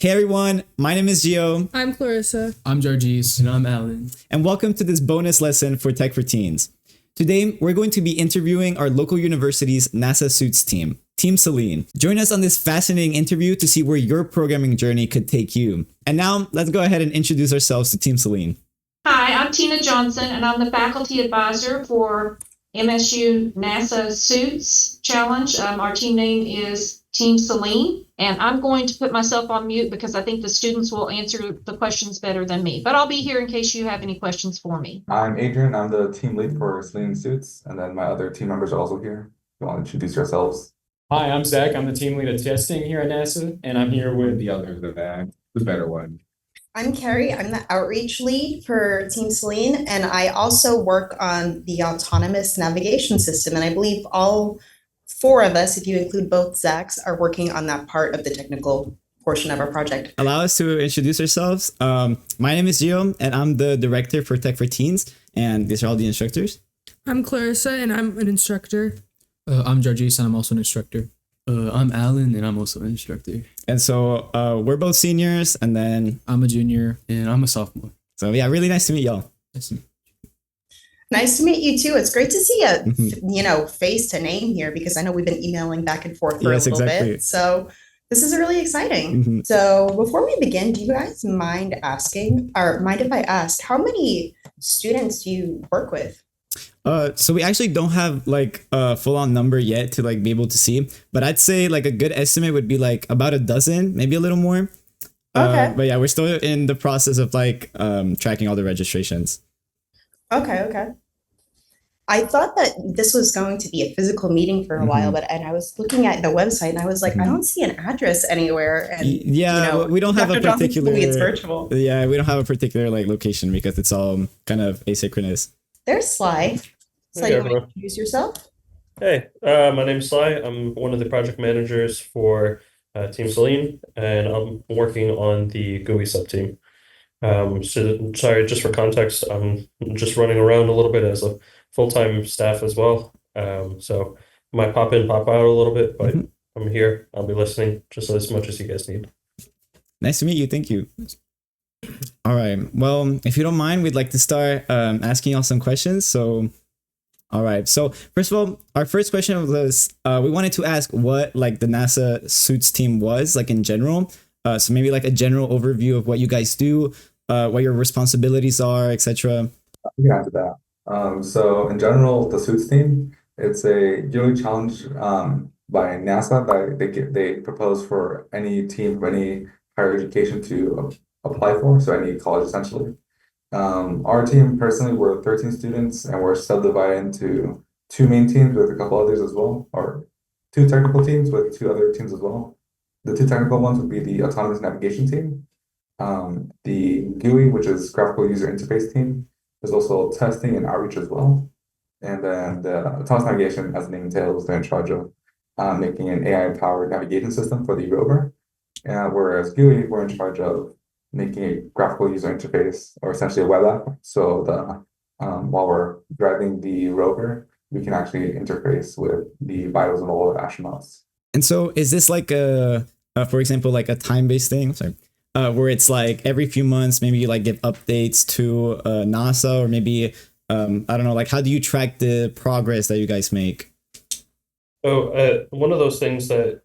Hey everyone, my name is Gio, I'm Clarissa. I'm Georgis. And I'm Alan. and welcome to this bonus lesson for Tech for Teens. Today, we're going to be interviewing our local university's NASA S.U.I.T.S team, Team Seline. Join us on this fascinating interview to see where your programming journey could take you. And now, let's go ahead and introduce ourselves to Team Seline. Hi, I'm Tina Johnson, and I'm the faculty advisor for MSU NASA S.U.I.T.S Challenge. Our team name is Team Seline, and I'm going to put myself on mute because I think the students will answer the questions better than me. But I'll be here in case you have any questions for me. I'm Adrian. I'm the team lead for Seline S.U.I.T.S, and then my other team members are also here. If you want to introduce yourselves. Hi, I'm Zach. I'm the team lead of testing here at NASA, and I'm here with The other, the better one. I'm Carrie. I'm the outreach lead for Team Seline, and I also work on the autonomous navigation system. And I believe all four of us, if you include both Zachs, are working on that part of the technical portion of our project. Allow us to introduce ourselves. My name is Gio, and I'm the director for Tech for Teens, and these are all the instructors. I'm Clarissa, and I'm an instructor. I'm Georgis, and I'm also an instructor. I'm Alan, and I'm also an instructor. And so we're both seniors, and then, I'm a junior. And I'm a sophomore. so yeah, really nice to meet y'all. Nice to meet you too. It's great to see a Mhm. face to name here, because I know we've been emailing back and forth for Yes, a little exactly. bit. So this is really exciting. Mhm. So before we begin, do you guys mind asking, or mind if I ask, how many students do you work with? So we actually don't have like a full-on number yet to like be able to see, but I'd say like a good estimate would be like about a dozen, maybe a little more. Okay. But yeah, we're still in the process of like tracking all the registrations. Okay. I thought that this was going to be a physical meeting for a while, and I was looking at the website and I was like, I don't see an address anywhere. And Yeah, we don't have a Dr. Johnson particular. told me it's virtual. Yeah, we don't have a particular like location because it's all kind of asynchronous. There's Sly. Sly, Hey, you want to everyone. introduce yourself? Hey, my name's Sly. I'm one of the project managers for Team Seline, and I'm working on the GUI subteam. So sorry, just for context, I'm just running around a little bit as a full-time staff as well. So I might pop in, pop out a little bit, but Mhm. I'm here. I'll be listening just as much as you guys need. Nice to meet you. Thank you. All right. Well, if you don't mind, we'd like to start asking y'all some questions. So, all right. So first of all, our first question was we wanted to ask what like the NASA S.U.I.T.S team was like in general. So maybe like a general overview of what you guys do, what your responsibilities are, etc. We can answer that. So in general, the S.U.I.T.S team, it's a yearly challenge by NASA that they propose for any team from any higher education to apply for, so any college essentially. Our team personally, we're 13 students, and we're subdivided into two main teams with a couple others as well, or two technical teams with two other teams as well. The two technical ones would be the autonomous navigation team, the GUI, which is graphical user interface team. There's also testing and outreach as well. And then the autonomous navigation, as the name entails, they're in charge of making an AI-powered navigation system for the rover. Whereas GUI, we're in charge of making a graphical user interface, or essentially a web app. So while we're driving the rover, we can actually interface with the vitals of all the astronauts. And so is this like for example, like a time-based thing? Sorry. Where it's like every few months, maybe you like give updates to NASA, or maybe I don't know, like how do you track the progress that you guys make? So one of those things that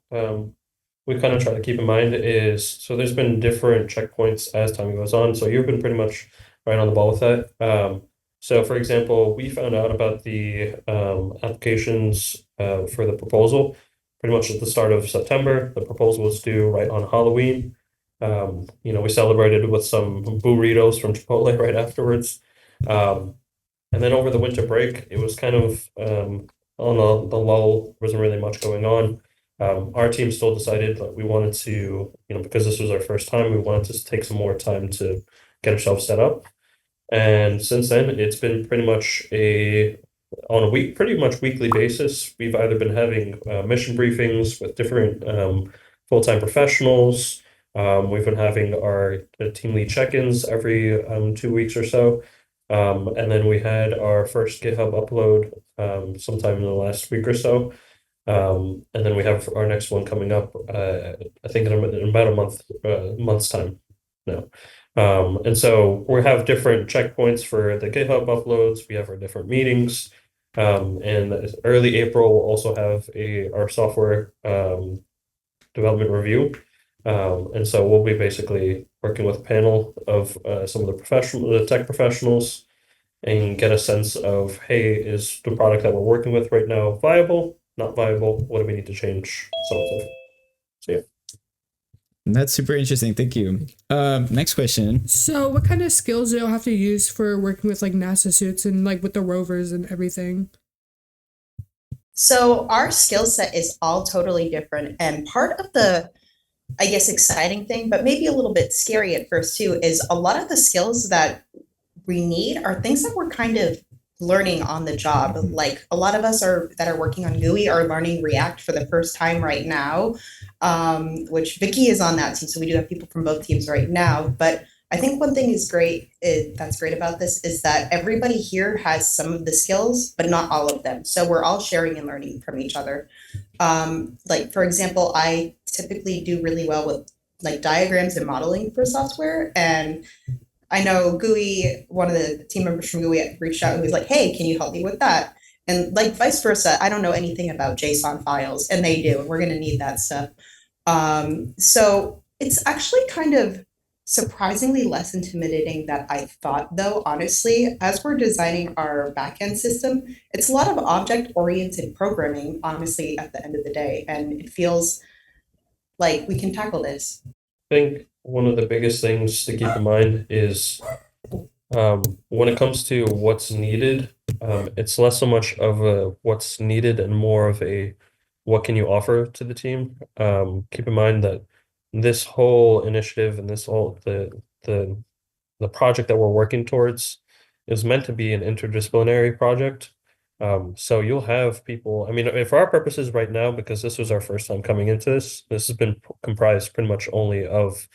we kind of try to keep in mind is, so there's been different checkpoints as time goes on. So you've been pretty much right on the ball with that. So for example, we found out about the applications for the proposal pretty much at the start of September. The proposal was due right on Halloween. We celebrated with some burritos from Chipotle right afterwards. And then over the winter break, it was kind of on the lull, wasn't really much going on. Our team still decided that we wanted to, because this was our first time, we wanted to take some more time to get ourselves set up. And since then, it's been pretty much pretty much weekly basis. We've either been having mission briefings with different full-time professionals. We've been having our team lead check-ins every 2 weeks or so. And then we had our first GitHub upload sometime in the last week or so. And then we have our next one coming up, I think in about month's time now. And so we have different checkpoints for the GitHub uploads. We have our different meetings. And early April, we'll also have our software development review. And so we'll be basically working with a panel of some of the tech professionals and get a sense of, hey, is the product that we're working with right now viable, not viable? What do we need to change? So on and so forth. So yeah. That's super interesting. Thank you. Next question. So what kind of skills do you have to use for working with like NASA suits and like with the rovers and everything? So our skill set is all totally different. And part of the, I guess, exciting thing, but maybe a little bit scary at first too, is a lot of the skills that we need are things that we're kind of learning on the job. Like a lot of us that are working on GUI are learning React for the first time right now, which Vicky is on that team. So we do have people from both teams right now. But I think one thing that's great about this is that everybody here has some of the skills, but not all of them. So we're all sharing and learning from each other. Like, for example, I typically do really well with like diagrams and modeling for software. And I know GUI, one of the team members from GUI reached out and was like, hey, can you help me with that? And like vice versa, I don't know anything about JSON files and they do, and we're going to need that stuff. So it's actually kind of surprisingly less intimidating than I thought, though, honestly. As we're designing our backend system, it's a lot of object-oriented programming, honestly, at the end of the day. And it feels like we can tackle this. I think one of the biggest things to keep in mind is when it comes to what's needed, it's less so much of a what's needed and more of a what can you offer to the team. Keep in mind that this whole initiative and this whole the project that we're working towards is meant to be an interdisciplinary project. So you'll have people, I mean, for our purposes right now, because this was our first time coming into this has been comprised pretty much only of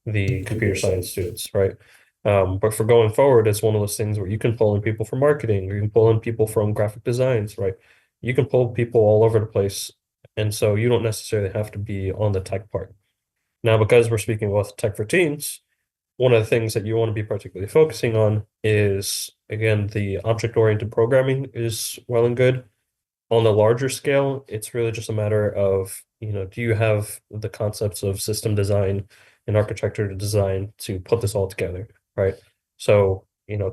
the computer science students, right? But for going forward, it's one of those things where you can pull in people from marketing, or you can pull in people from graphic designs, right? You can pull people all over the place. And so you don't necessarily have to be on the tech part. Now, because we're speaking about tech for teens, one of the things that you want to be particularly focusing on is, again, the object-oriented programming is well and good. On the larger scale, it's really just a matter of, do you have the concepts of system design and architecture design to put this all together, right? So,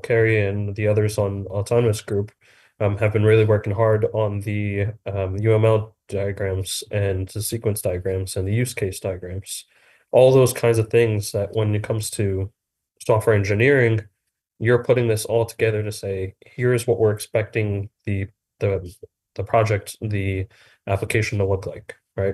Carrie and the others on Autonomous Group have been really working hard on the UML diagrams and the sequence diagrams and the use case diagrams. All those kinds of things that when it comes to software engineering, you're putting this all together to say, here's what we're expecting the project, the application to look like, right?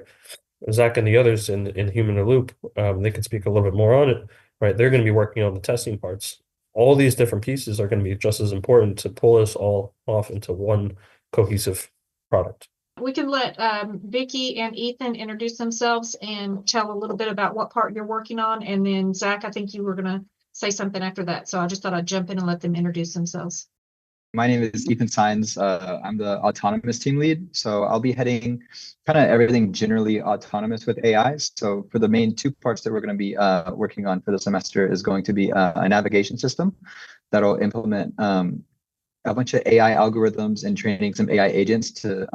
Zach and the others in Human in the Loop, they can speak a little bit more on it, right? They're going to be working on the testing parts. All these different pieces are going to be just as important to pull us all off into one cohesive product. We can let Vicky and Ethan introduce themselves and tell a little bit about what part you're working on. And then Zach, I think you were going to say something after that. So I just thought I'd jump in and let them introduce themselves. My name is Ethan Sines. I'm the autonomous team lead. So I'll be heading kind of everything generally autonomous with AI. So for the main two parts that we're going to be working on for the semester is going to be a navigation system that'll implement a bunch of AI algorithms and training some AI agents to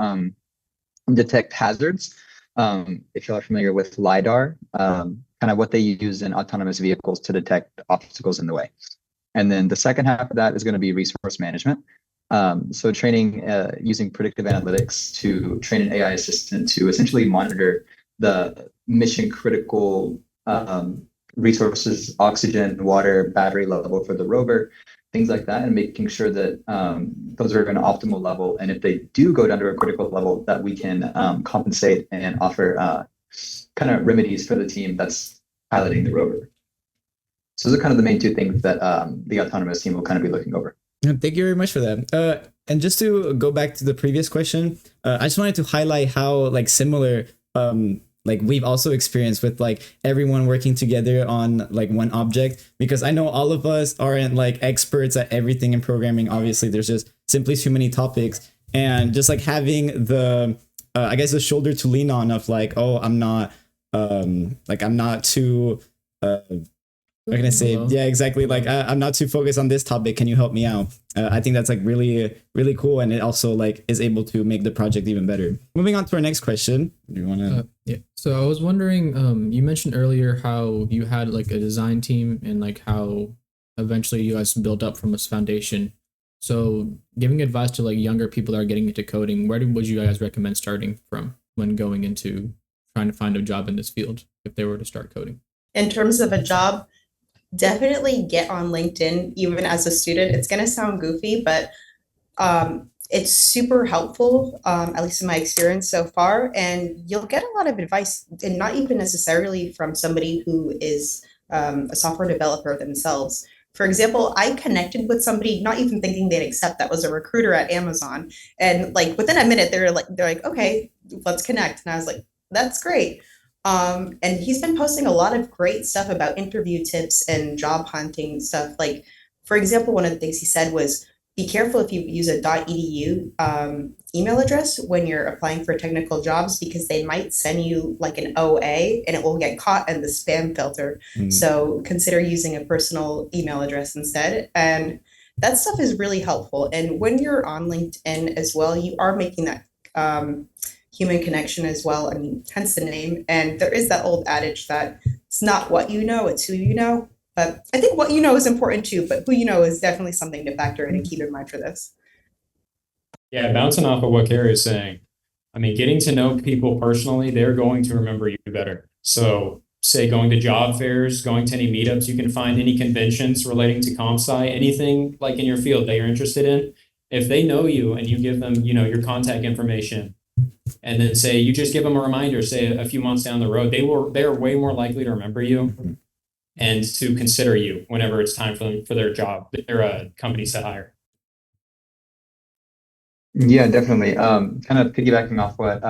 detect hazards. If y'all are familiar with LiDAR, kind of what they use in autonomous vehicles to detect obstacles in the way. And then the second half of that is going to be resource management. So training using predictive analytics to train an AI assistant to essentially monitor the mission critical resources, oxygen, water, battery level for the rover, things like that, and making sure that those are at an optimal level. And if they do go down to a critical level, that we can compensate and offer kind of remedies for the team that's piloting the rover. So those are kind of the main two things that the autonomous team will kind of be looking over. Thank you very much for that. And just to go back to the previous question, I just wanted to highlight how similar we've also experienced with everyone working together on one object, because I know all of us aren't experts at everything in programming. Obviously, there's just simply too many topics, and just having the I guess a shoulder to lean on of like, oh, I'm not I'm not too what can I say? Hello. Yeah, exactly. Like I'm not too focused on this topic. Can you help me out? I think that's like really, really cool, and it also like is able to make the project even better. Moving on to our next question. Do you want to? Yeah. So I was wondering, you mentioned earlier how you had like a design team and like how eventually you guys built up from this foundation. So giving advice to like younger people that are getting into coding, would you guys recommend starting from when going into trying to find a job in this field if they were to start coding? In terms of a job, definitely get on LinkedIn, even as a student. It's going to sound goofy, but it's super helpful, at least in my experience so far. And you'll get a lot of advice, and not even necessarily from somebody who is a software developer themselves. For example, I connected with somebody, not even thinking they'd accept, that was a recruiter at Amazon. And like within a minute, they're like, okay, let's connect. And I was like, that's great. And he's been posting a lot of great stuff about interview tips and job hunting stuff. Like, for example, one of the things he said was, be careful if you use a .edu email address when you're applying for technical jobs, because they might send you like an OA and it will get caught in the spam filter. So consider using a personal email address instead. And that stuff is really helpful. And when you're on LinkedIn as well, you are making that human connection as well. I mean, hence the name. And there is that old adage that it's not what you know, it's who you know. But I think what you know is important too, but who you know is definitely something to factor in and keep in mind for this. Yeah, bouncing off of what Carrie is saying, I mean, getting to know people personally, they're going to remember you better. So say going to job fairs, going to any meetups you can find, any conventions relating to CompSci, anything like in your field that you're interested in. If they know you and you give them, your contact information, and then say you just give them a reminder, say a few months down the road, they're way more likely to remember you and to consider you whenever it's time for their job, their companies to hire. Yeah, definitely. Kind of piggybacking off what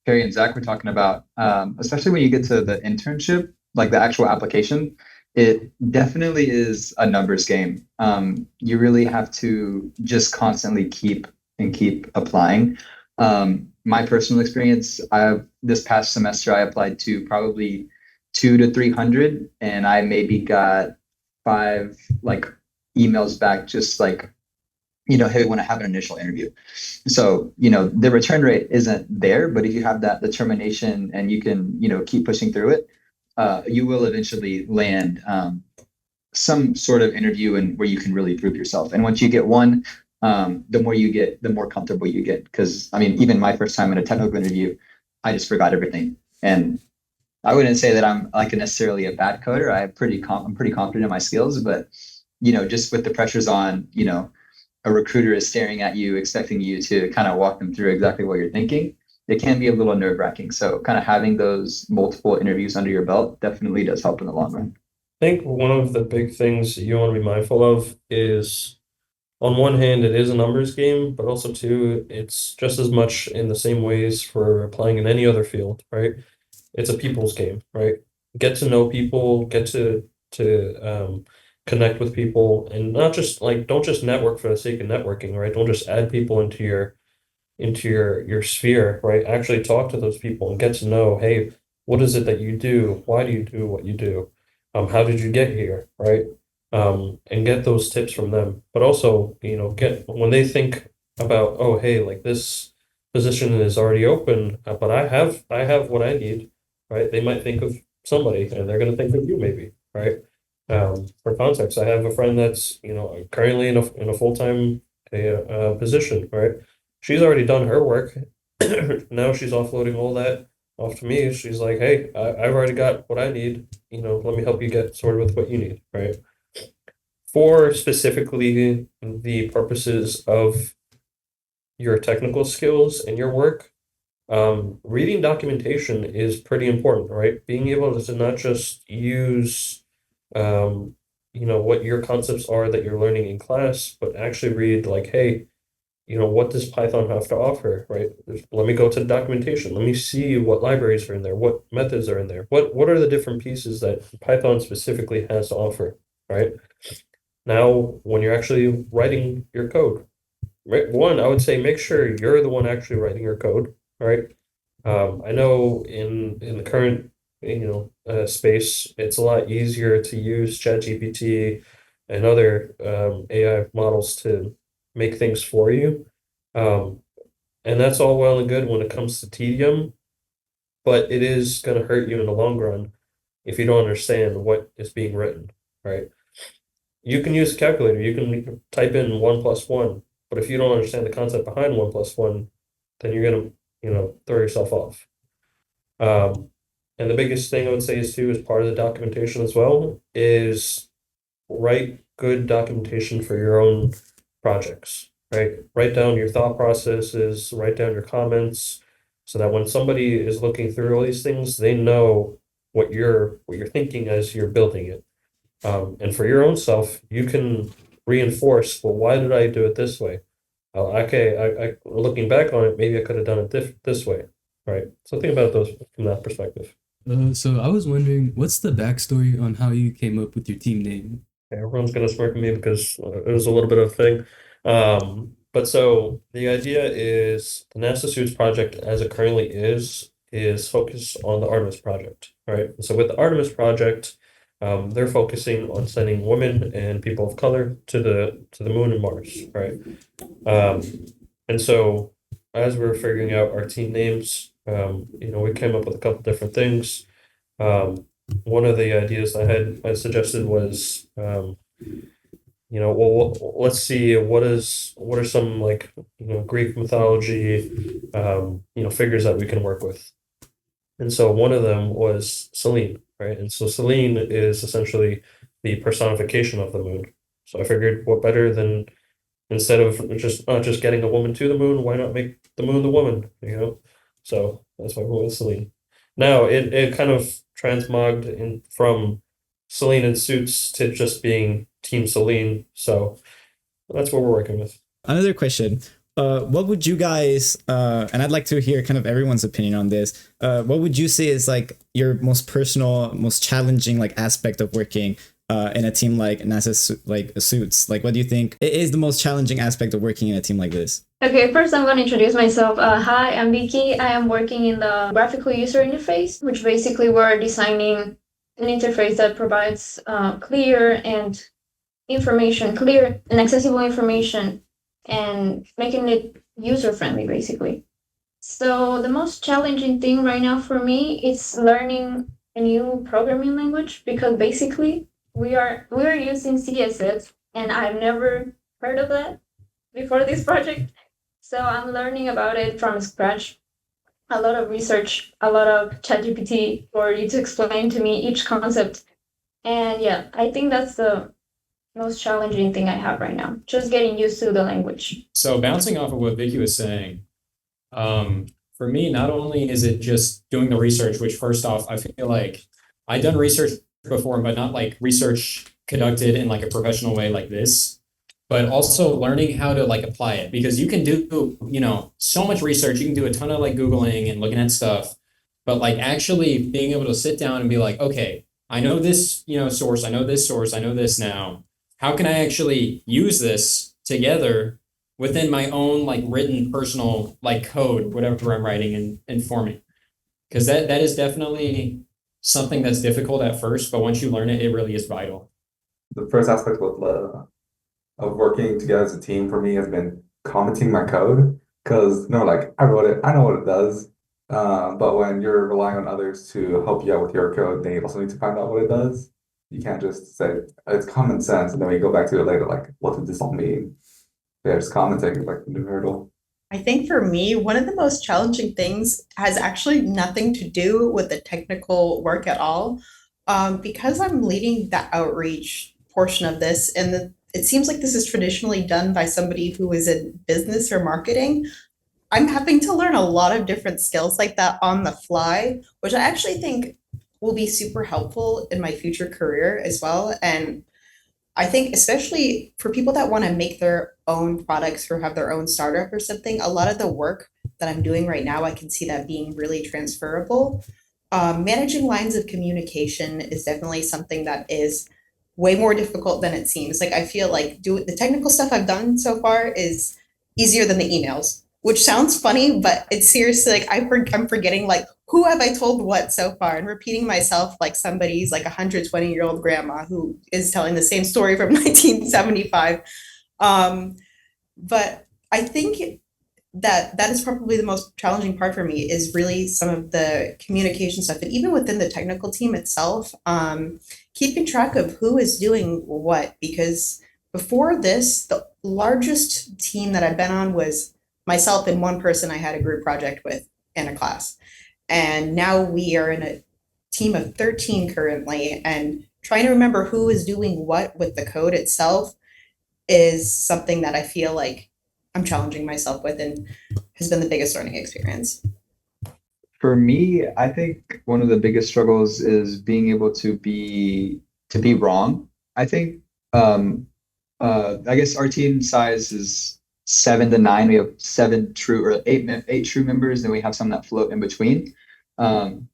Carrie and Zach were talking about, especially when you get to the internship, like the actual application, it definitely is a numbers game. You really have to just constantly keep applying. My personal experience, this past semester I applied to probably 200 to 300, and I maybe got 5 like emails back, just like, hey, we want to have an initial interview. So, the return rate isn't there, but if you have that determination and you can, keep pushing through it, you will eventually land some sort of interview and where you can really prove yourself. And once you get one, the more you get, the more comfortable you get. Because I mean, even my first time in a technical interview, I just forgot everything. And I wouldn't say that I'm like necessarily a bad coder. I'm pretty confident in my skills, but just with the pressures on, a recruiter is staring at you, expecting you to kind of walk them through exactly what you're thinking, it can be a little nerve-wracking. So kind of having those multiple interviews under your belt definitely does help in the long run. I think one of the big things you want to be mindful of is, on one hand, it is a numbers game, but also too, it's just as much in the same ways for applying in any other field, right? It's a people's game, right? Get to know people, get to connect with people, and not just don't just network for the sake of networking, right? Don't just add people into your sphere, right? Actually talk to those people and get to know, hey, what is it that you do? Why do you do what you do? How did you get here, right? And get those tips from them. But also, get when they think about, oh, hey, like this position is already open, but I have what I need, right? They might think of somebody, and they're going to think of you, maybe, right? For context, I have a friend that's currently in a full-time position, right? She's already done her work. Now she's offloading all that off to me. She's like, hey, I've already got what I need. Let me help you get sorted with what you need, right? For specifically the purposes of your technical skills and your work, reading documentation is pretty important, right? Being able to not just use what your concepts are that you're learning in class, but actually read like, hey, what does Python have to offer, right? Let me go to the documentation. Let me see what libraries are in there, what methods are in there, what are the different pieces that Python specifically has to offer, right? Now, when you're actually writing your code, right? One, I would say make sure you're the one actually writing your code, right? I know in the current space, it's a lot easier to use ChatGPT and other AI models to make things for you. Um, and that's all well and good when it comes to tedium, but it is going to hurt you in the long run if you don't understand what is being written, right? You can use a calculator, you can type in 1 plus 1, but if you don't understand the concept behind 1 plus 1, then you're gonna, throw yourself off. Um, and the biggest thing I would say is too, as part of the documentation as well, is write good documentation for your own projects, right? Write down your thought processes, write down your comments, so that when somebody is looking through all these things, they know what you're thinking as you're building it. And for your own self, you can reinforce, well, why did I do it this way? Okay, I looking back on it, maybe I could have done it this way, right? So think about those from that perspective. So I was wondering, what's the backstory on how you came up with your team name? Everyone's gonna smirk at me because it was a little bit of a thing. But so the idea is the NASA Suits project, as it currently is focused on the Artemis project, right? So with the Artemis project, they're focusing on sending women and people of color to the moon and Mars, right? And so as we were figuring out our team names, we came up with a couple different things. One of the ideas I suggested was, well, let's see what are some like Greek mythology, figures that we can work with. And so one of them was Seline, right? And so Seline is essentially the personification of the moon. So I figured what better than instead of just getting a woman to the moon, why not make the moon the woman, So that's why we went with Seline. Now it kind of transmogged in from Seline and Suits to just being Team Seline. So that's what we're working with. Another question. What would you guys, and I'd like to hear kind of everyone's opinion on this. What would you say is like your most personal, most challenging like aspect of working in a team like NASA Suits? Like, what do you think is the most challenging aspect of working in a team like this? Okay, first I'm going to introduce myself. Hi, I'm Vicky. I am working in the graphical user interface, which basically we're designing an interface that provides clear and accessible information and making it user-friendly, basically. So the most challenging thing right now for me is learning a new programming language, because basically we are using CSS, and I've never heard of that before this project. So I'm learning about it from scratch. A lot of research, a lot of ChatGPT for you to explain to me each concept. And yeah, I think that's the most challenging thing I have right now, just getting used to the language. So bouncing off of what Vicky was saying, for me, not only is it just doing the research, which first off, I feel like I've done research before, but not like research conducted in like a professional way like this, but also learning how to like apply it, because you can do, so much research. You can do a ton of like Googling and looking at stuff, but like actually being able to sit down and be like, okay, I know this, source, I know this source, I know this now. How can I actually use this together within my own like written personal like code, whatever I'm writing and forming? Because that is definitely something that's difficult at first, but once you learn it, it really is vital. The first aspect of working together as a team for me has been commenting my code, because like I wrote it, I know what it does. But when you're relying on others to help you out with your code, they also need to find out what it does. You can't just say it's common sense and then we go back to it later, like, what did this all mean? Yeah, just commenting is like the new hurdle. I think for me, one of the most challenging things has actually nothing to do with the technical work at all. Because I'm leading the outreach portion of this, and it seems like this is traditionally done by somebody who is in business or marketing, I'm having to learn a lot of different skills like that on the fly, which I actually think will be super helpful in my future career as well. And I think especially for people that want to make their own products or have their own startup or something, a lot of the work that I'm doing right now, I can see that being really transferable. Managing lines of communication is definitely something that is way more difficult than it seems. Like I feel like the technical stuff I've done so far is easier than the emails. which sounds funny, but it's seriously like I'm forgetting like who have I told what so far and repeating myself like somebody's like 120-year-old grandma who is telling the same story from 1975. But I think that is probably the most challenging part for me is really some of the communication stuff. And even within the technical team itself, keeping track of who is doing what. Because before this, the largest team that I've been on was myself and one person I had a group project with in a class. And now we are in a team of 13 currently, and trying to remember who is doing what with the code itself is something that I feel like I'm challenging myself with and has been the biggest learning experience. For me, I think one of the biggest struggles is being able to be wrong. I think I guess our team size is 7 to 9. We have 7 true or 8 true members, and we have some that float in between. And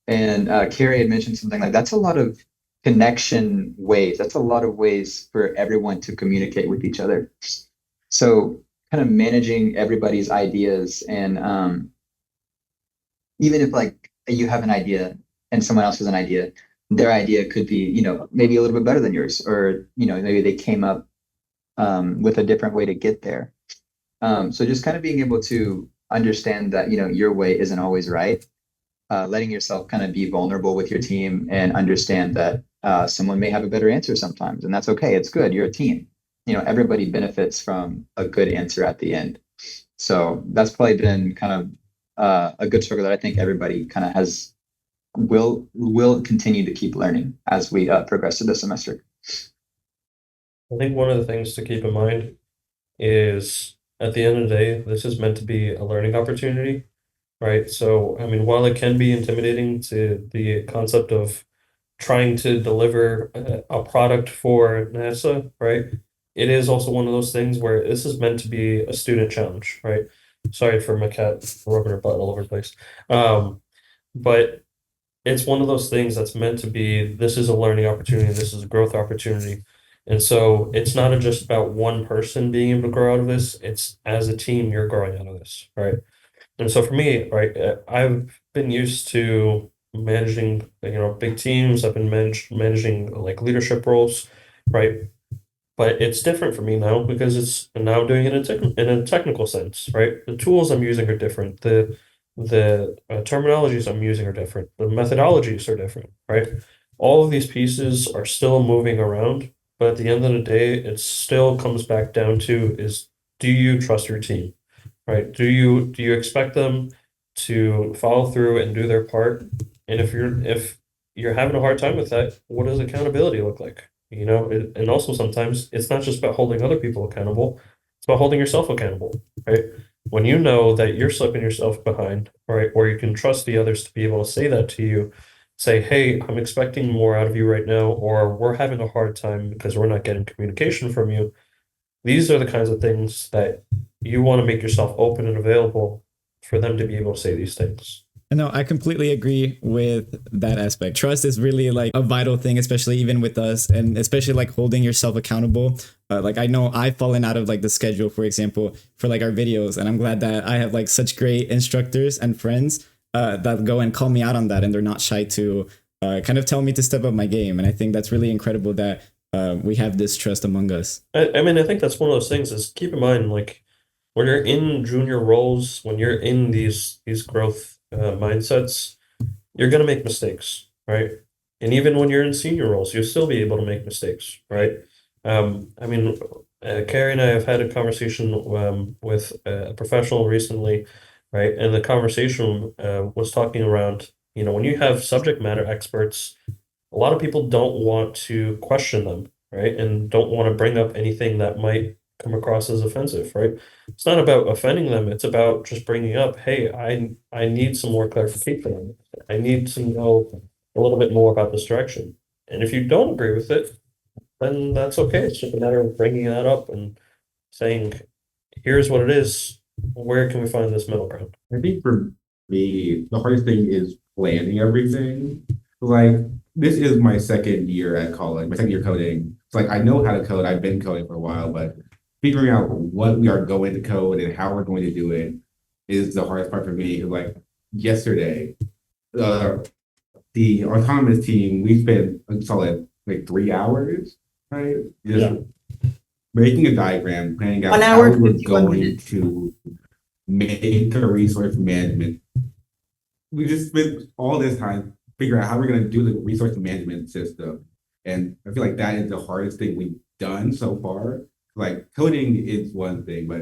Carrie had mentioned something like that's a lot of connection ways. That's a lot of ways for everyone to communicate with each other. So kind of managing everybody's ideas and even if like you have an idea and someone else has an idea, their idea could be, you know, maybe a little bit better than yours, or, you know, maybe they came up with a different way to get there. So just kind of being able to understand that, you know, your way isn't always right. Letting yourself kind of be vulnerable with your team and understand that someone may have a better answer sometimes, and that's okay. It's good. You're a team. You know, everybody benefits from a good answer at the end. So that's probably been kind of a good struggle that I think everybody kind of will continue to keep learning as we progress through the semester. I think one of the things to keep in mind is at the end of the day, this is meant to be a learning opportunity, right? So, I mean, while it can be intimidating to the concept of trying to deliver a product for NASA, right? It is also one of those things where this is meant to be a student challenge, right? Sorry for my cat rubbing her butt all over the place. But it's one of those things that's meant to be, this is a learning opportunity, this is a growth opportunity. And so it's not just about one person being able to grow out of this, it's as a team, you're growing out of this, right? And so for me, right, I've been used to managing, you know, big teams. I've been managing like leadership roles, right? But it's different for me now because it's now doing it in a technical sense, right? The tools I'm using are different. The terminologies I'm using are different. The methodologies are different, right? All of these pieces are still moving around, but at the end of the day, it still comes back down to is, do you trust your team, right? Do you expect them to follow through and do their part? And if you're having a hard time with that, what does accountability look like? You know, and also sometimes it's not just about holding other people accountable, it's about holding yourself accountable, right? When you know that you're slipping yourself behind, right, or you can trust the others to be able to say that to you, say, hey, I'm expecting more out of you right now, or we're having a hard time because we're not getting communication from you. These are the kinds of things that you want to make yourself open and available for them to be able to say these things. No, I completely agree with that aspect. Trust is really like a vital thing, especially even with us, and especially like holding yourself accountable. Like I know I've fallen out of like the schedule, for example, for like our videos, and I'm glad that I have like such great instructors and friends that go and call me out on that, and they're not shy to kind of tell me to step up my game. And I think that's really incredible that we have this trust among us. I mean, I think that's one of those things is keep in mind, like when you're in junior roles, when you're in these growth mindsets, you're going to make mistakes, right? And even when you're in senior roles, you'll still be able to make mistakes, right? I mean, Carrie and I have had a conversation with a professional recently, right? And the conversation was talking around, you know, when you have subject matter experts, a lot of people don't want to question them, right? And don't want to bring up anything that might come across as offensive, right? It's not about offending them. It's about just bringing up, hey, I need some more clarification. I need to know a little bit more about this direction. And if you don't agree with it, then that's okay. It's just a matter of bringing that up and saying, here's what it is. Where can we find this middle ground? I think for me, the hardest thing is planning everything. Like, this is my second year at college, my second year coding. It's like, I know how to code. I've been coding for a while, but figuring out what we are going to code and how we're going to do it is the hardest part for me. Like yesterday, the autonomous team, we spent a solid like 3 hours, right? Just making a diagram, planning out 1 how hour, we were 51 going minutes. to make a resource management. We just spent all this time figuring out how we're going to do the resource management system. And I feel like that is the hardest thing we've done so far. Like coding is one thing, but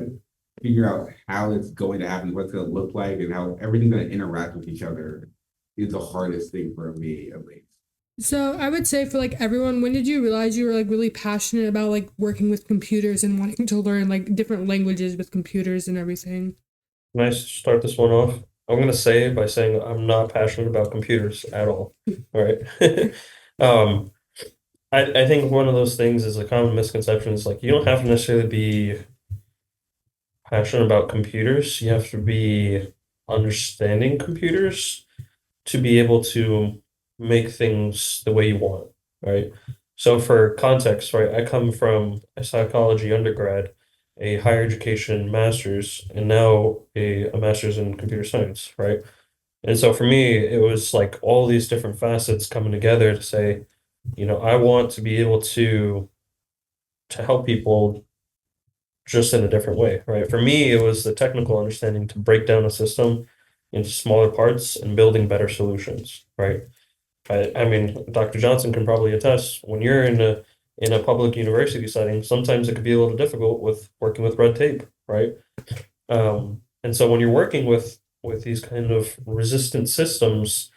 figure out how it's going to happen, what it's going to look like, and how everything's going to interact with each other is the hardest thing for me, at least. So I would say for like everyone, when did you realize you were like really passionate about like working with computers and wanting to learn like different languages with computers and everything? Can I start this one off? I'm gonna say by saying I'm not passionate about computers at all. All right. um, I think one of those things is a common misconception is like you don't have to necessarily be passionate about computers. You have to be understanding computers to be able to make things the way you want, right? So for context, right, I come from a psychology undergrad, a higher education master's, and now a master's in computer science, right? And so for me, it was like all these different facets coming together to say, I want to be able to help people just in a different way, right? For me, it was the technical understanding to break down a system into smaller parts and building better solutions, right? I mean, Dr. Johnson can probably attest when you're in a public university setting, sometimes it could be a little difficult with working with red tape, right? And so when you're working with these kind of resistant systems,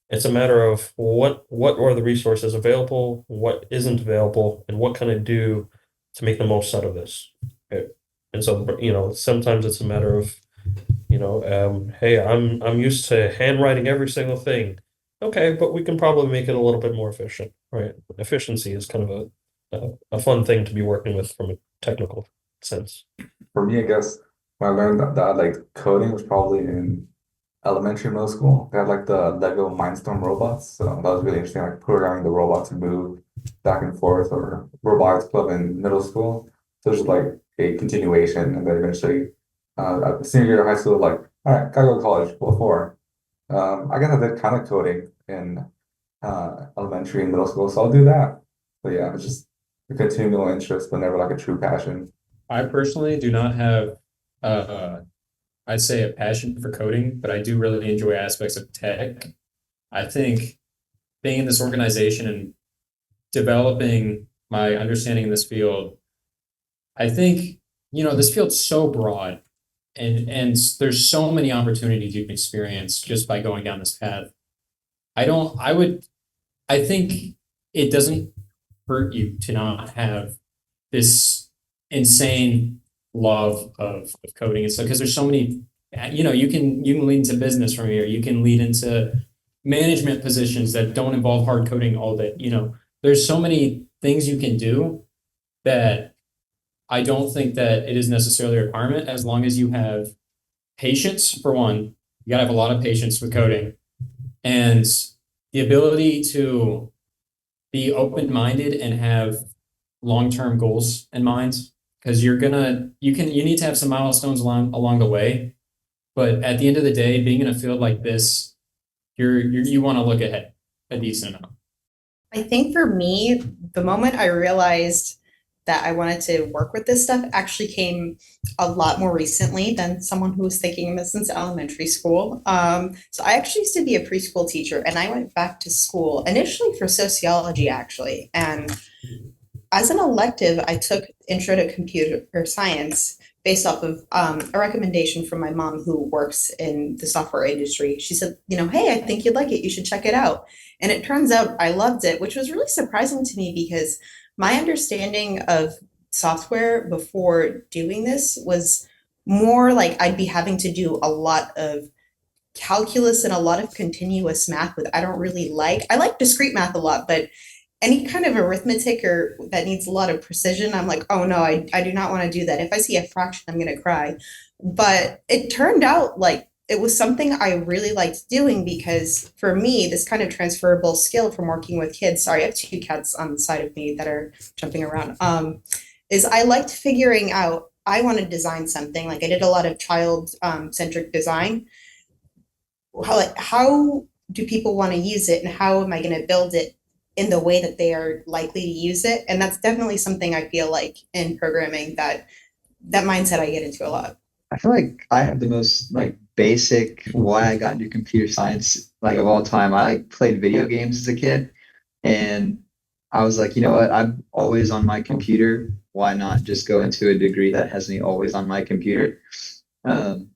it's a matter of what are the resources available, what isn't available, and what can I do to make the most out of this. Okay. And so, sometimes it's a matter of, hey, I'm used to handwriting every single thing. Okay, but we can probably make it a little bit more efficient, right? Efficiency is kind of a fun thing to be working with from a technical sense. For me, I guess when I learned that like coding was probably in elementary, middle school. They had like the Lego Mindstorm robots. So that was really interesting, like programming the robots to move back and forth, or robotics club in middle school. So it's just like a continuation. And then eventually at the senior year of high school, like, all right, gotta go to college. What for? I guess I did kind of coding in elementary and middle school, so I'll do that. But yeah, it's just a continual interest, but never like a true passion. I personally do not have, I'd say a passion for coding, but I do really enjoy aspects of tech. I think being in this organization and developing my understanding in this field, I think, this field's so broad and there's so many opportunities you can experience just by going down this path. I think it doesn't hurt you to not have this insane love of coding. It's because there's so many, you can lead into business from here. You can lead into management positions that don't involve hard coding all day. There's so many things you can do that I don't think that it is necessarily a requirement as long as you have patience for one. You gotta have a lot of patience with coding and the ability to be open-minded and have long-term goals in mind because you need to have some milestones along the way. But at the end of the day, being in a field like this, you want to look ahead a decent amount. I think for me, the moment I realized that I wanted to work with this stuff actually came a lot more recently than someone who was thinking this since elementary school. So I actually used to be a preschool teacher, and I went back to school initially for sociology, actually. And as an elective, I took Intro to Computer Science based off of a recommendation from my mom who works in the software industry. She said, hey, I think you'd like it. You should check it out. And it turns out I loved it, which was really surprising to me because my understanding of software before doing this was more like I'd be having to do a lot of calculus and a lot of continuous math, with I don't really like. I like discrete math a lot, but any kind of arithmetic or that needs a lot of precision, I'm like, oh no, I do not want to do that. If I see a fraction, I'm going to cry. But it turned out like it was something I really liked doing because for me, this kind of transferable skill from working with kids. Sorry, I have two cats on the side of me that are jumping around. is I liked figuring out, I want to design something. Like I did a lot of child centric design. How do people want to use it, and how am I going to build it in the way that they are likely to use it? And that's definitely something I feel like in programming that mindset I get into a lot. I feel like I have the most like basic why I got into computer science like of all time. I like played video games as a kid, and I was like, you know what? I'm always on my computer. Why not just go into a degree that has me always on my computer? Um,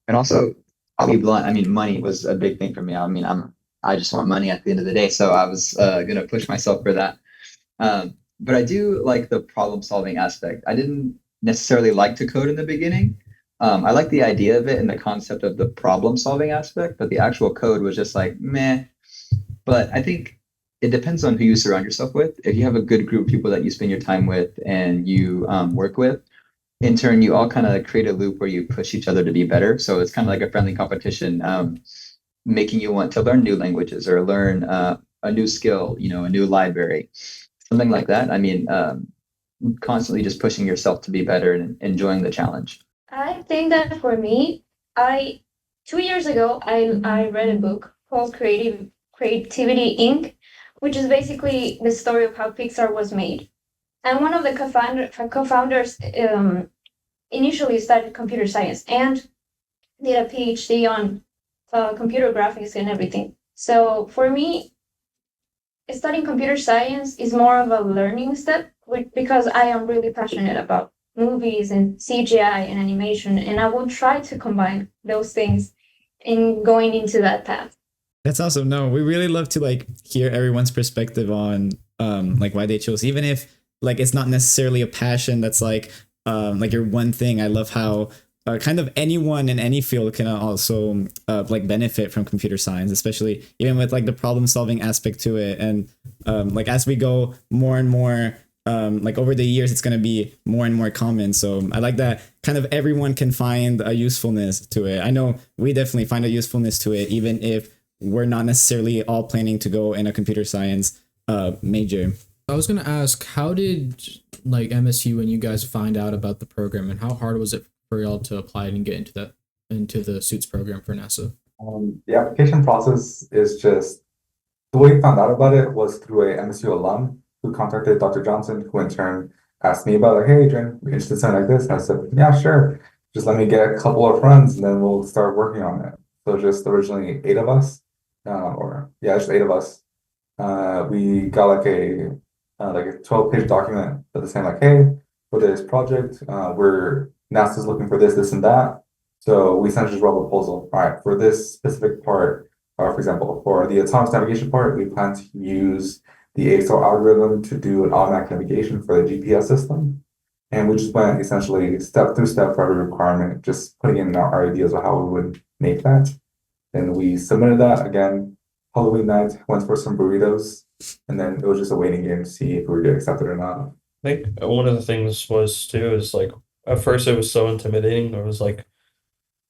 and also, I'll be blunt. I mean, money was a big thing for me. I mean, I just want money at the end of the day, so I was gonna push myself for that. But I do like the problem solving aspect. I didn't necessarily like to code in the beginning. I like the idea of it and the concept of the problem solving aspect, but the actual code was just like meh. But I think it depends on who you surround yourself with. If you have a good group of people that you spend your time with and you work with, in turn, you all kind of create a loop where you push each other to be better. So it's kind of like a friendly competition, making you want to learn new languages or learn a new skill, you know, a new library, something like that. I mean, constantly just pushing yourself to be better and enjoying the challenge. I think that for me, I 2 years ago I read a book called Creativity Inc., which is basically the story of how Pixar was made. And one of the co-founders initially studied computer science and did a PhD on computer graphics and everything. So for me, studying computer science is more of a learning step because I am really passionate about movies and CGI and animation, and I will try to combine those things in going into that path. That's awesome. No, we really love to like hear everyone's perspective on like why they chose, even if like it's not necessarily a passion that's like your one thing. I love how kind of anyone in any field can also like benefit from computer science, especially even with like the problem solving aspect to it. And like as we go more and more like over the years, it's going to be more and more common. So I like that kind of everyone can find a usefulness to it. I know we definitely find a usefulness to it, even if we're not necessarily all planning to go in a computer science major. I was gonna ask, how did like MSU and you guys find out about the program, and how hard was it for y'all to apply and get into the S.U.I.T.S program for NASA? The application process is just the way we found out about it was through a MSU alum who contacted Dr. Johnson, who in turn asked me about like, hey, Adrian, we interested in something like this? And I said, yeah, sure. Just let me get a couple of friends and then we'll start working on it. So just originally 8 of us, just 8 of us. We got like a 12-page document that's saying like, hey, for this project, NASA's looking for this, and that. So we essentially just wrote a proposal. All right, for this specific part, or for example, for the autonomous navigation part, we plan to use the ASO algorithm to do an automatic navigation for the GPS system. And we just went essentially step through step for every requirement, just putting in our ideas of how we would make that. Then we submitted that again, Halloween night, went for some burritos, and then it was just a waiting game to see if we were get accepted or not. I think one of the things was too is like at first it was so intimidating. It was like,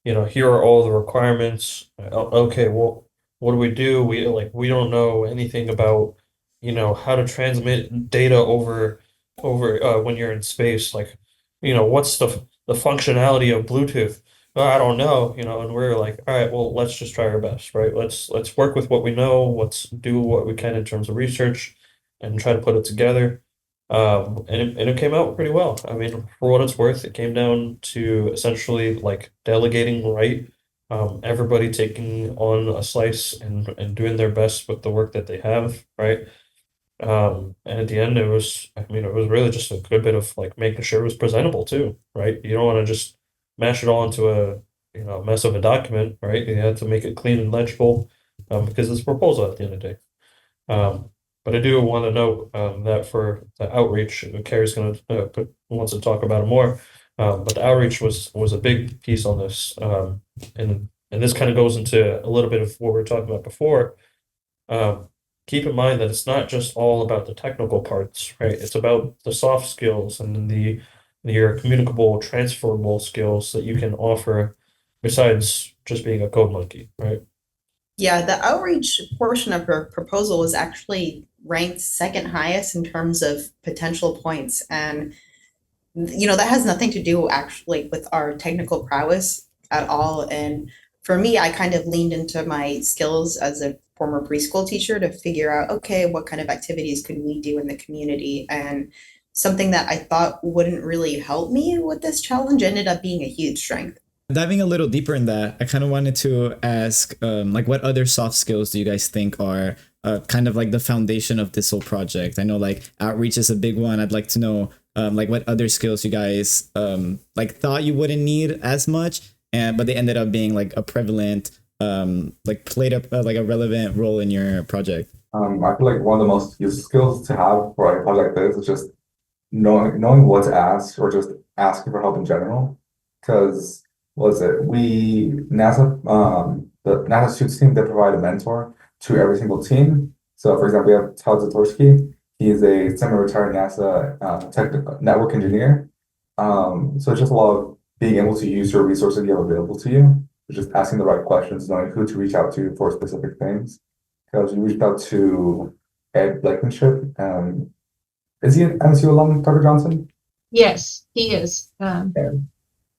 here are all the requirements. Okay, well, what do we do? We don't know anything about, how to transmit data over when you're in space. Like, what's the functionality of Bluetooth? Well, I don't know, and we're like, all right, well, let's just try our best, right? Let's work with what we know. Let's do what we can in terms of research and try to put it together. And it came out pretty well. I mean, for what it's worth, it came down to essentially like delegating, right? Everybody taking on a slice and doing their best with the work that they have, right? And at the end, it was really just a good bit of like making sure it was presentable too, right? You don't want to just mash it all into a mess of a document, right? You have to make it clean and legible, because it's a proposal at the end of the day. But I do want to note that for the outreach, Carrie's going to wants to talk about it more. But the outreach was a big piece on this, and this kind of goes into a little bit of what we were talking about before. Keep in mind that it's not just all about the technical parts, right? It's about the soft skills and your communicable, transferable skills that you can offer besides just being a code monkey, right? Yeah, the outreach portion of her proposal was actually ranked second highest in terms of potential points. And that has nothing to do actually with our technical prowess at all. And for me, I kind of leaned into my skills as a former preschool teacher to figure out, okay, what kind of activities could we do in the community? And something that I thought wouldn't really help me with this challenge ended up being a huge strength. Diving a little deeper in that, I kind of wanted to ask, like, what other soft skills do you guys think are kind of like the foundation of this whole project? I know like outreach is a big one. I'd like to know, like, what other skills you guys like thought you wouldn't need as much, but they ended up being like a prevalent, like played up like a relevant role in your project. I feel like one of the most useful skills to have for a project like this is just knowing what to ask or just asking for help in general. Because was it we the NASA Suits team, they provide a mentor to every single team. So for example, we have Todd Zatorsky. He's a semi-retired NASA technical network engineer. So it's just a lot of being able to use your resources you have available to you. Just asking the right questions, knowing who to reach out to for specific things. Because we reached out to Ed Blankenship. Is he an MSU alum, Dr. Johnson? Yes, he is. Yeah.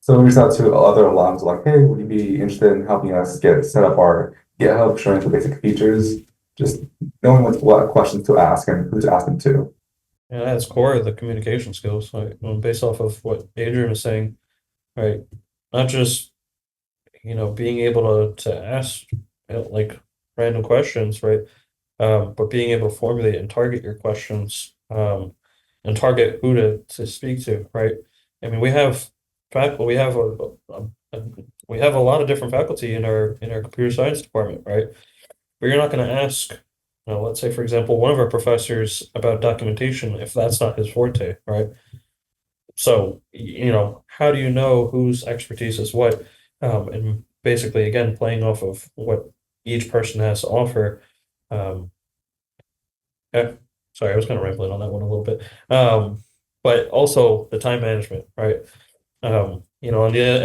So we reached out to other alums like, hey, would you be interested in helping us get set up our GitHub, showing the basic features, just knowing what questions to ask and who to ask them to. Yeah, that's core of the communication skills. Like, based off of what Adrian was saying, right? Not just being able to ask like random questions, right? But being able to formulate and target your questions, and target who to speak to, right? I mean, we have we have we have a lot of different faculty in our computer science department, right? But you're not going to ask, let's say, for example, one of our professors about documentation if that's not his forte, right? So, how do you know whose expertise is what? And basically, again, playing off of what each person has to offer. Yeah, sorry, I was kind of rambling on that one a little bit. But also the time management, right? At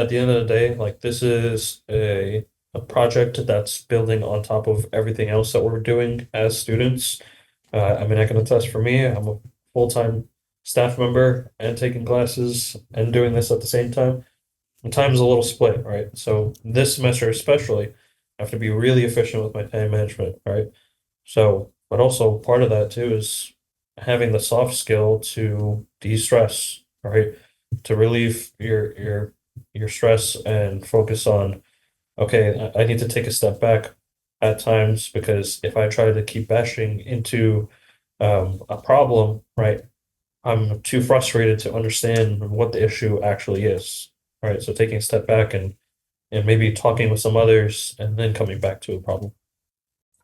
the end of the day, like this is a project that's building on top of everything else that we're doing as students. I mean, I can attest for me, I'm a full-time staff member and taking classes and doing this at the same time. And time is a little split, right? So this semester especially, I have to be really efficient with my time management, right? So, but also part of that too is having the soft skill to de-stress, right? To relieve your stress and focus on, okay, I need to take a step back at times because if I try to keep bashing into a problem, right, I'm too frustrated to understand what the issue actually is, right? So taking a step back and maybe talking with some others and then coming back to a problem.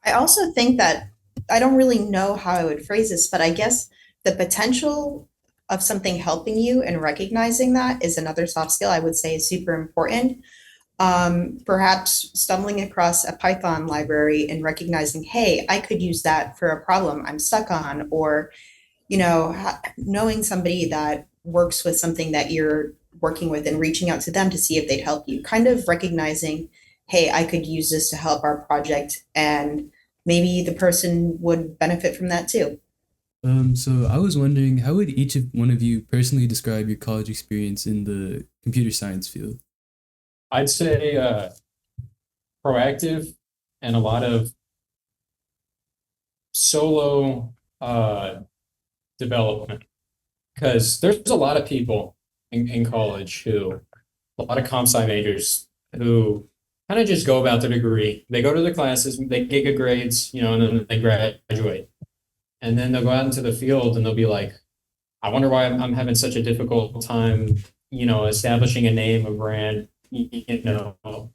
I also think that I don't really know how I would phrase this, but I guess the potential of something helping you and recognizing that is another soft skill I would say is super important. Perhaps stumbling across a Python library and recognizing, hey, I could use that for a problem I'm stuck on, or knowing somebody that works with something that you're working with and reaching out to them to see if they'd help you, kind of recognizing, hey, I could use this to help our project, and maybe the person would benefit from that too. So I was wondering, how would each one of you personally describe your college experience in the computer science field? I'd say proactive and a lot of solo development, because there's a lot of people in college a lot of comp sci majors who kind of just go about their degree. They go to the classes, they get good grades, and then they graduate. And then they'll go out into the field and they'll be like, I wonder why I'm having such a difficult time, establishing a name, a brand,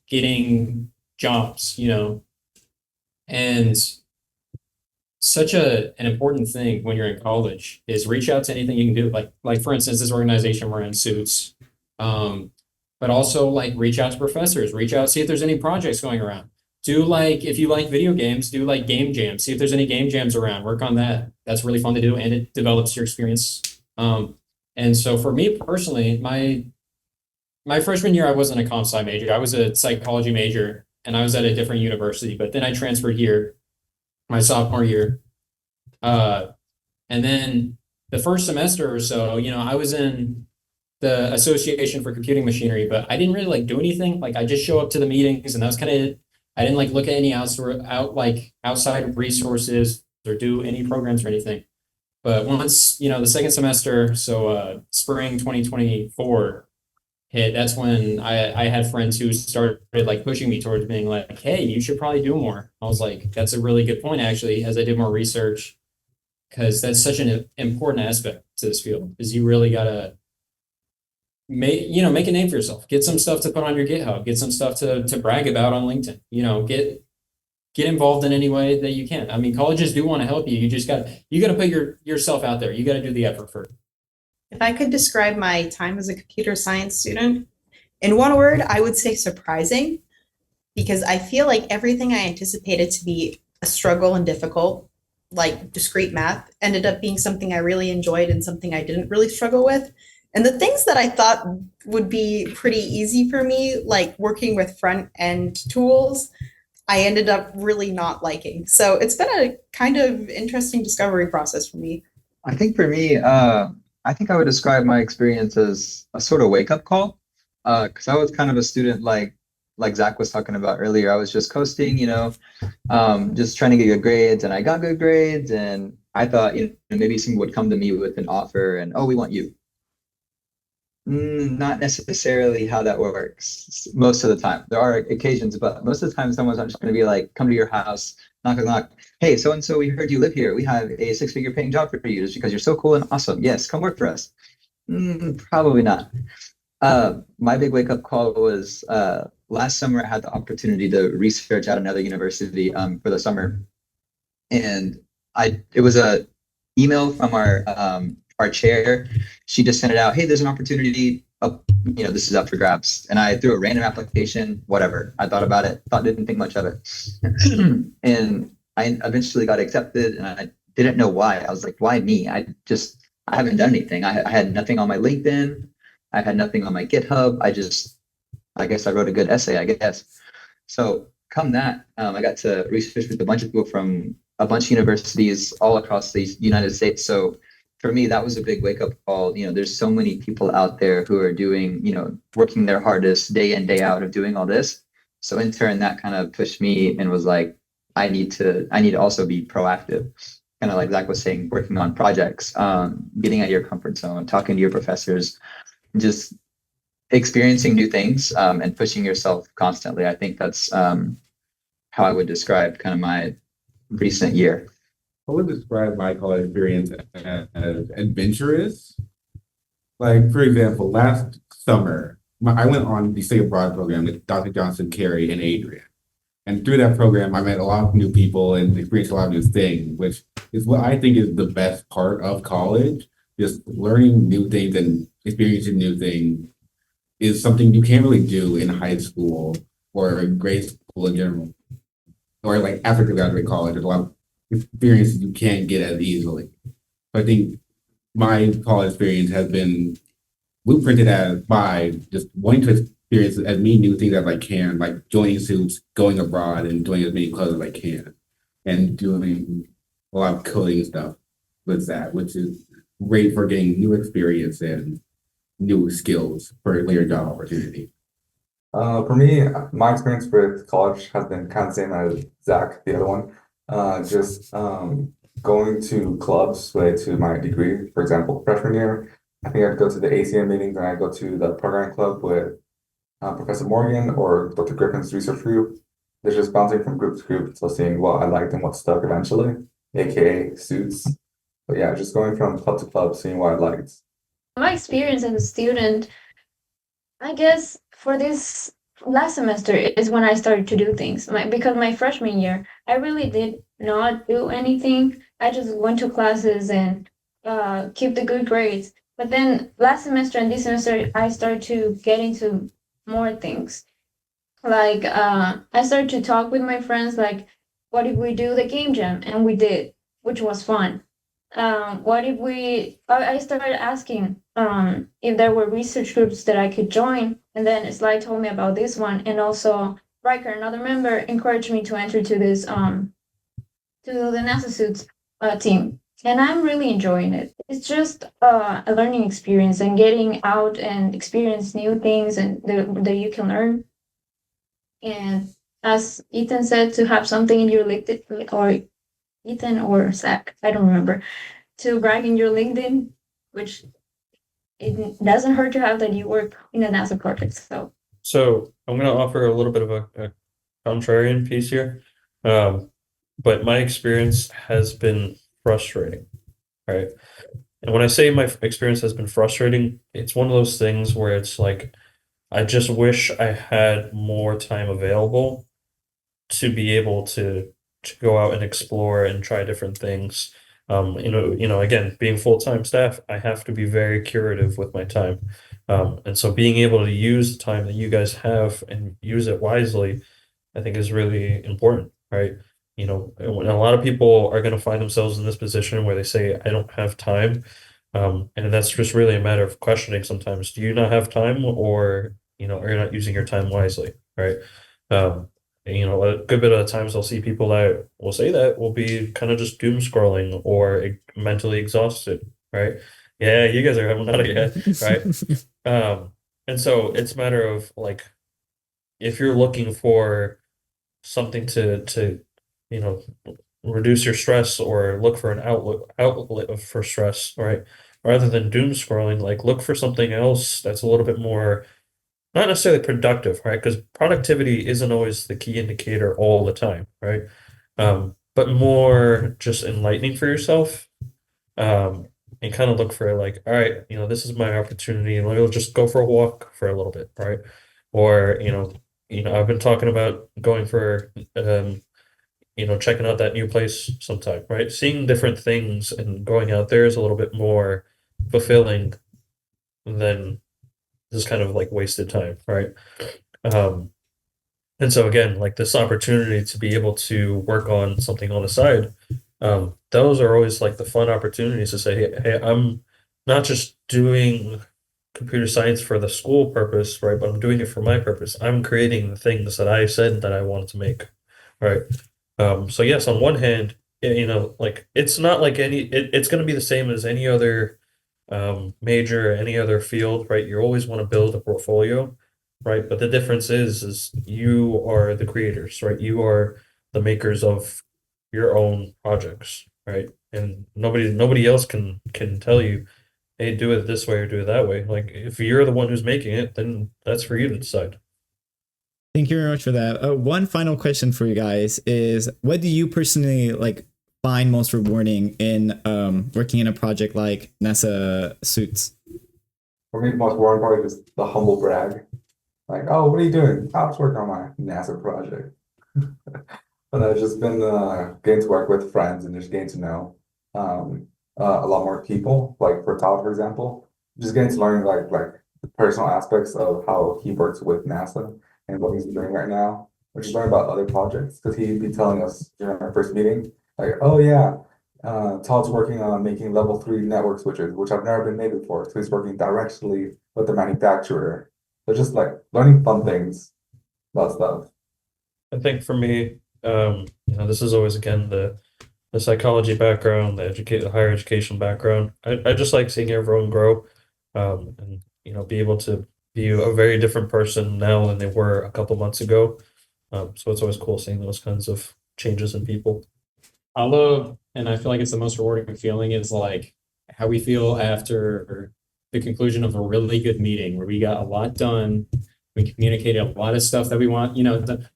getting jobs, and such an important thing when you're in college is reach out to anything you can do. Like for instance, this organization we're in, Suits, but also like reach out to professors, reach out, see if there's any projects going around. Do like, if you like video games, do like game jams, see if there's any game jams around, work on that. That's really fun to do and it develops your experience. And so for me personally, my freshman year, I wasn't a comp sci major. I was a psychology major and I was at a different university, but then I transferred here my sophomore year. And then the first semester or so, I was in the Association for Computing Machinery, but I didn't really like do anything. Like I just show up to the meetings, and that was kind of it. I didn't like look at any outside resources or do any programs or anything. But once, the second semester, so spring 2024 hit, that's when I had friends who started like pushing me towards being like, hey, you should probably do more. I was like, that's a really good point, actually, as I did more research, because that's such an important aspect to this field, is you really gotta make a name for yourself, get some stuff to put on your GitHub, get some stuff to brag about on LinkedIn, get involved in any way that you can. I mean, colleges do want to help you. You just got to put yourself out there. You got to do the effort first. If I could describe my time as a computer science student in one word, I would say surprising, because I feel like everything I anticipated to be a struggle and difficult, like discrete math, ended up being something I really enjoyed and something I didn't really struggle with. And the things that I thought would be pretty easy for me, like working with front end tools, I ended up really not liking. So it's been a kind of interesting discovery process for me. I think for me, I think I would describe my experience as a sort of wake up call. Because I was kind of a student like Zach was talking about earlier. I was just coasting, just trying to get good grades, and I got good grades, and I thought, maybe someone would come to me with an offer and, oh, we want you. Not necessarily how that works most of the time. There are occasions, but most of the time someone's not just going to be like, come to your house, knock a knock. Hey, so and so, we heard you live here. We have a 6-figure paying job for you just because you're so cool and awesome. Yes, come work for us. Probably not. My big wake up call was last summer. I had the opportunity to research at another university for the summer, and it was a email from our chair. She just sent it out. Hey, there's an opportunity. This is up for grabs. And I threw a random application, whatever. I thought about it, didn't think much of it. And I eventually got accepted, and I didn't know why. I was like, why me? I haven't done anything. I had nothing on my LinkedIn. I had nothing on my GitHub. I guess I wrote a good essay, I guess. So come that, I got to research with a bunch of people from a bunch of universities all across the United States. So for me, that was a big wake up call. There's so many people out there who are doing, working their hardest day in, day out of doing all this. So in turn, that kind of pushed me and was like, I need to also be proactive. Kind of like Zach was saying, working on projects, getting out of your comfort zone, talking to your professors, just experiencing new things, and pushing yourself constantly. I think that's how I would describe kind of my recent year. I would describe my college experience as adventurous. Like, for example, last summer, I went on the Stay Abroad program with Dr. Johnson, Carrie, and Adrian. And through that program, I met a lot of new people and experienced a lot of new things, which is what I think is the best part of college. Just learning new things and experiencing new things is something you can't really do in high school or grade school in general. Or like after you graduate college, there's a lot of experiences you can't get as easily. So I think my college experience has been blueprinted by just wanting to experience as many new things as I can, like joining suits, going abroad, and doing as many clubs as I can, and doing a lot of coding stuff with that, which is great for getting new experience and new skills for later job opportunity. For me, my experience with college has been kind of the same as Zach, the other one. Just going to clubs related to my degree. For example, freshman year, I think I'd go to the ACM meetings, and I'd go to the programming club with Professor Morgan or Dr. Griffin's research group. They're just bouncing from group to group, so seeing what I liked and what stuck eventually, aka suits. But yeah, just going from club to club, seeing what I liked. My experience as a student, I guess for this last semester is when I started to do things. Because my freshman year, I really did not do anything. I just went to classes and keep the good grades. But then last semester and this semester, I started to get into more things. Like I started to talk with my friends, like, what if we do the game jam? And we did, which was fun. What if I started asking if there were research groups that I could join, and then Sly told me about this one, and also Riker, another member, encouraged me to enter to this to the NASA suits team. and I'm really enjoying it. It's just a learning experience and getting out and experience new things and that you can learn. And as Ethan said, to have something in your LinkedIn, or Ethan or Zach, I don't remember, to brag in your LinkedIn, which it doesn't hurt to have that you work in a NASA project. So I'm going to offer a little bit of a contrarian piece here. But my experience has been frustrating, right? And when I say my experience has been frustrating, it's one of those things where it's like, I just wish I had more time available to be able to go out and explore and try different things. Again, being full-time staff, I have to be very curative with my time. And so being able to use the time that you guys have and use it wisely, I think is really important, right? When a lot of people are going to find themselves in this position where they say, I don't have time. And that's just really a matter of questioning sometimes. Do you not have time, or, are you not using your time wisely, right? A good bit of the times I'll see people that will say that will be kind of just doom scrolling or mentally exhausted, right? Yeah, you guys are having none of it, right? And so it's a matter of like, if you're looking for something to you know reduce your stress or look for an outlet for stress, right? Rather than doom scrolling, like look for something else that's a little bit more, not necessarily productive, right? Because productivity isn't always the key indicator all the time, right? But more just enlightening for yourself. And kind of look for like, all right, this is my opportunity, and let me just go for a walk for a little bit, right? Or, I've been talking about going for checking out that new place sometime, right? Seeing different things and going out there is a little bit more fulfilling than just kind of like wasted time, right? Um, and so again, like this opportunity to be able to work on something on the side, those are always like the fun opportunities to say, hey, I'm not just doing computer science for the school purpose, right? But I'm doing it for my purpose. I'm creating the things that I said that I wanted to make, right? So yes, on one hand, like it's not like it's going to be the same as any other major, any other field, right? You always want to build a portfolio, right? But the difference is you are the creators, right? You are the makers of your own projects, right? And nobody else can tell you, hey, do it this way or do it that way. Like if you're the one who's making it, then that's for you to decide. Thank you very much for that. One final question for you guys is, what do you personally like find most rewarding in working in a project like NASA Suits? For me, the most rewarding part is the humble brag. Like, oh, what are you doing? I was working on my NASA project. But I've just been getting to work with friends and just getting to know a lot more people. Like for Todd, for example, just getting to learn like the personal aspects of how he works with NASA and what he's doing right now. Or just learn about other projects, because he'd be telling us during our first meeting, like, oh yeah, Todd's working on making level 3 network switches, which I've never been made before. So he's working directly with the manufacturer. So just like learning fun things about stuff. I think for me, this is always again the psychology background, the higher education background. I just like seeing everyone grow, and be able to be a very different person now than they were a couple months ago. So it's always cool seeing those kinds of changes in people. I love, and I feel like it's the most rewarding feeling, is like how we feel after the conclusion of a really good meeting where we got a lot done. We communicated a lot of stuff that we want,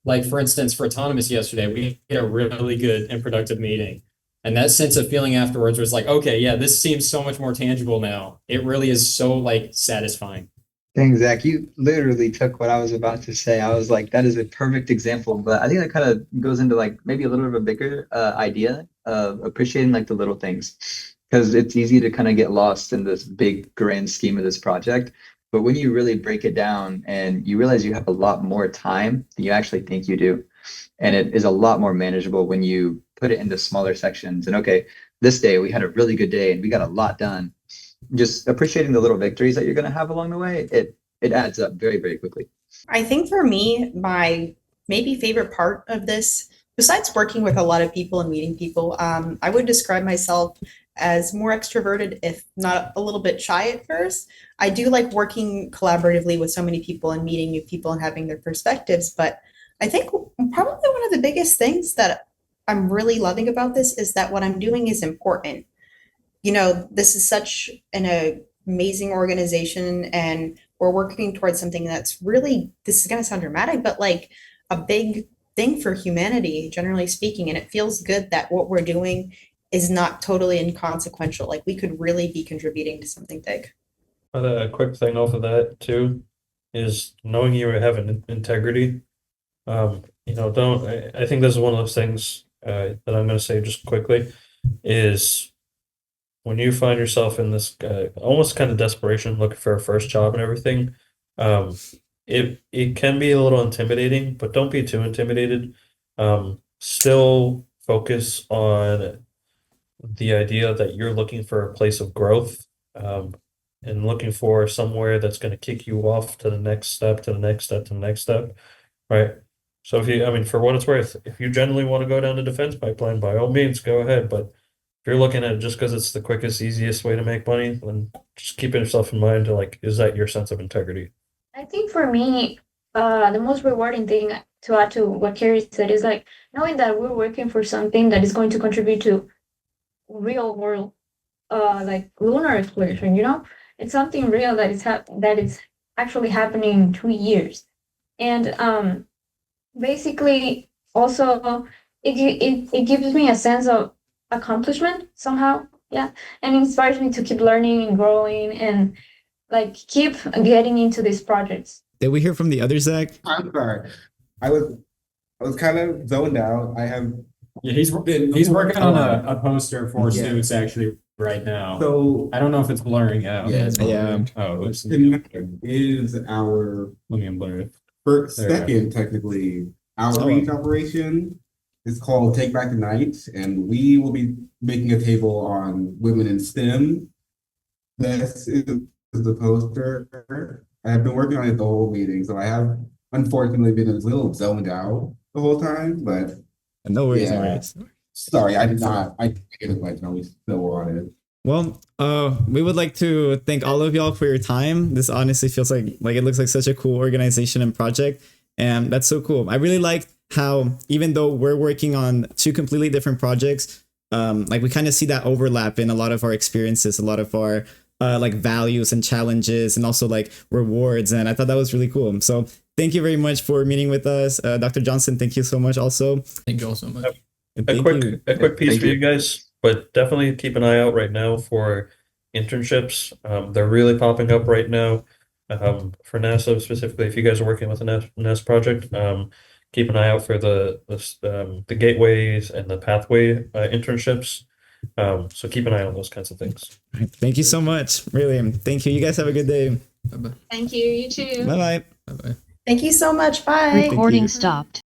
like for instance, for autonomous yesterday, we had a really good and productive meeting. And that sense of feeling afterwards was like, okay, yeah, this seems so much more tangible now. It really is so like satisfying. Thanks, Zach. You literally took what I was about to say. I was like, that is a perfect example. But I think that kind of goes into like maybe a little bit of a bigger idea of appreciating like the little things. Because it's easy to kind of get lost in this big grand scheme of this project. But when you really break it down and you realize you have a lot more time than you actually think you do, and it is a lot more manageable when you put it into smaller sections. And okay, this day we had a really good day and we got a lot done. Just appreciating the little victories that you're going to have along the way, it adds up very, very quickly. I think for me, my maybe favorite part of this, besides working with a lot of people and meeting people, I would describe myself as more extroverted, if not a little bit shy at first. I do like working collaboratively with so many people and meeting new people and having their perspectives. But I think probably one of the biggest things that I'm really loving about this is that what I'm doing is important. You know, this is such an amazing organization, and we're working towards something that's really, this is going to sound dramatic, but like a big thing for humanity, generally speaking. And it feels good that what we're doing is not totally inconsequential. Like we could really be contributing to something big. A quick thing off of that too is knowing you have an integrity. Don't. I think this is one of those things that I'm going to say just quickly is when you find yourself in this almost kind of desperation, looking for a first job and everything. It can be a little intimidating, but don't be too intimidated. Still focus on the idea that you're looking for a place of growth, and looking for somewhere that's going to kick you off to the next step, to the next step, to the next step, right? So for what it's worth, if you generally want to go down the defense pipeline, by all means, go ahead. But if you're looking at it just because it's the quickest, easiest way to make money, then just keep yourself in mind to like, is that your sense of integrity? I think for me, the most rewarding thing to add to what Carrie said is like knowing that we're working for something that is going to contribute to real world, like lunar exploration. It's something real that is actually happening in 2 years, and basically also it gives me a sense of accomplishment somehow, yeah, and inspires me to keep learning and growing and like keep getting into these projects. Did we hear from the other Zach? I'm sorry. I was kind of zoned out. Yeah, he's working on a poster for Suits actually right now. So I don't know if it's blurring out. Yeah, it's Yeah. Oh, it's is our let me unblur it. first, There we go. second, technically, outreach operation. It's called Take Back the Night, and we will be making a table on women in STEM. This is the poster. I have been working on it the whole meeting, so I have unfortunately been a little zoned out the whole time, but No worries, no Yeah. worries. sorry, I did not. I did it like we still on it. Well, we would like to thank all of y'all for your time. This honestly feels like it looks like such a cool organization and project, and that's so cool. I really like how even though we're working on two completely different projects, like we kind of see that overlap in a lot of our experiences, a lot of our like values and challenges, and also like rewards. And I thought that was really cool. So thank you very much for meeting with us, Dr. Johnson. Thank you so much. Also, Thank you all so much. And A thank quick you. piece Thank for you. you guys, but definitely keep an eye out right now for internships. They're really popping up right now. For NASA specifically, if you guys are working with a NASA project, keep an eye out for the gateways and the pathway internships. So keep an eye on those kinds of things. All right, thank you so much. Really, thank you. You guys have a good day. Bye bye. Thank you. You too. Bye bye. Bye bye. Thank you so much. Bye. Recording stopped.